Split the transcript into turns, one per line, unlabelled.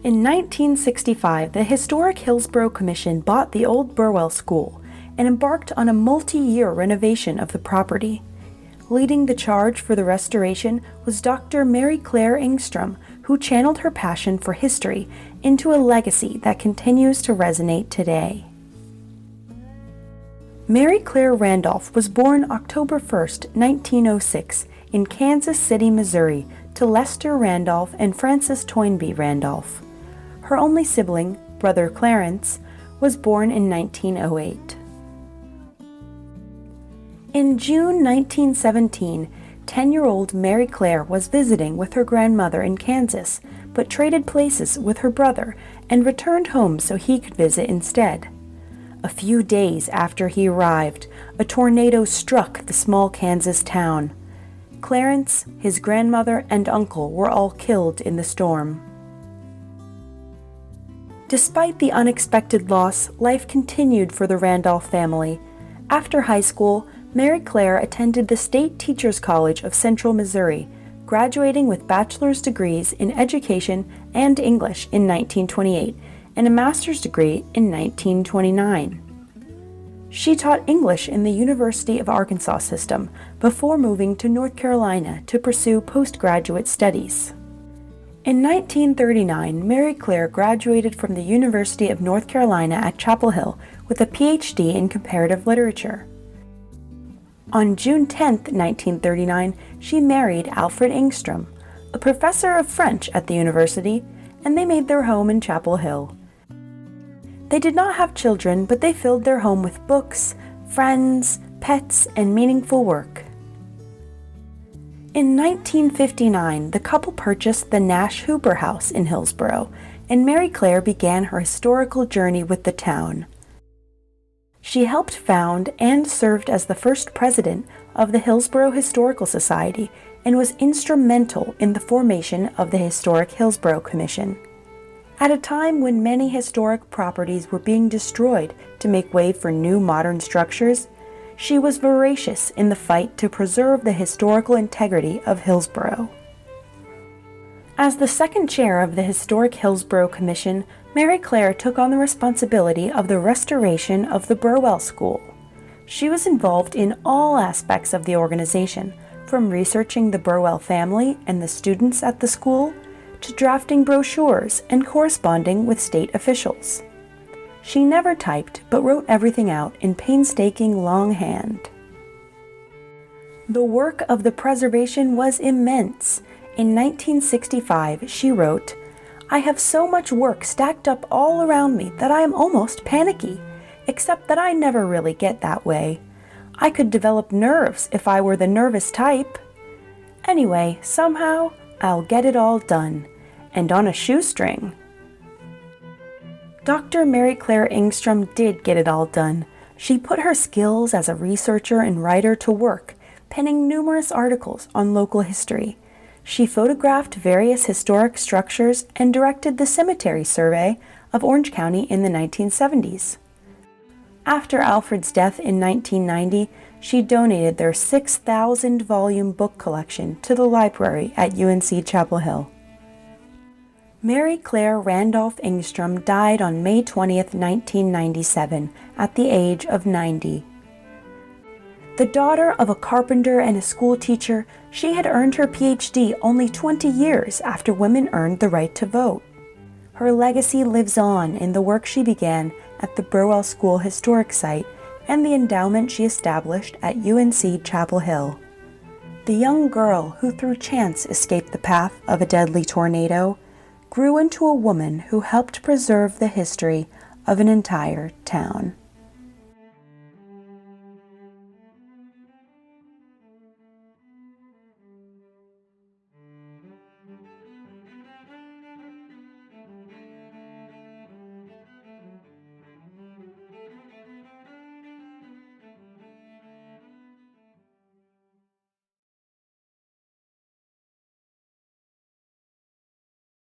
In 1965, the Historic Hillsborough Commission bought the old Burwell School and embarked on a multi-year renovation of the property. Leading the charge for the restoration was Dr. Mary Claire Engstrom, who channeled her passion for history into a legacy that continues to resonate today. Mary Claire Randolph was born October 1, 1906, in Kansas City, Missouri, to Lester Randolph and Frances Toynbee Randolph. Her only sibling, brother Clarence, was born in 1908. In June 1917, 10-year-old Mary Claire was visiting with her grandmother in Kansas, but traded places with her brother and returned home so he could visit instead. A few days after he arrived, a tornado struck the small Kansas town. Clarence, his grandmother, and uncle were all killed in the storm. Despite the unexpected loss, life continued for the Randolph family. After high school, Mary Claire attended the State Teachers College of Central Missouri, graduating with bachelor's degrees in education and English in 1928 and a master's degree in 1929. She taught English in the University of Arkansas system before moving to North Carolina to pursue postgraduate studies. In 1939, Mary Claire graduated from the University of North Carolina at Chapel Hill with a PhD in comparative literature. On June 10, 1939, she married Alfred Engstrom, a professor of French at the university, and they made their home in Chapel Hill. They did not have children, but they filled their home with books, friends, pets, and meaningful work. In 1959, the couple purchased the Nash Hooper House in Hillsborough, and Mary Claire began her historical journey with the town. She helped found and served as the first president of the Hillsborough Historical Society and was instrumental in the formation of the Historic Hillsborough Commission. At a time when many historic properties were being destroyed to make way for new modern structures, she was voracious in the fight to preserve the historical integrity of Hillsborough. As the second chair of the Historic Hillsborough Commission, Mary Claire took on the responsibility of the restoration of the Burwell School. She was involved in all aspects of the organization, from researching the Burwell family and the students at the school, to drafting brochures and corresponding with state officials. She never typed, but wrote everything out in painstaking longhand. The work of the preservation was immense. In 1965, she wrote, "I have so much work stacked up all around me that I am almost panicky, except that I never really get that way. I could develop nerves if I were the nervous type. Anyway, somehow, I'll get it all done, and on a shoestring." Dr. Mary Claire Engstrom did get it all done. She put her skills as a researcher and writer to work, penning numerous articles on local history. She photographed various historic structures and directed the cemetery survey of Orange County in the 1970s. After Alfred's death in 1990, she donated their 6,000-volume book collection to the library at UNC Chapel Hill. Mary Claire Randolph Engstrom died on May 20, 1997, at the age of 90. The daughter of a carpenter and a school teacher, she had earned her PhD only 20 years after women earned the right to vote. Her legacy lives on in the work she began at the Burwell School Historic Site and the endowment she established at UNC Chapel Hill. The young girl who through chance escaped the path of a deadly tornado grew into a woman who helped preserve the history of an entire town.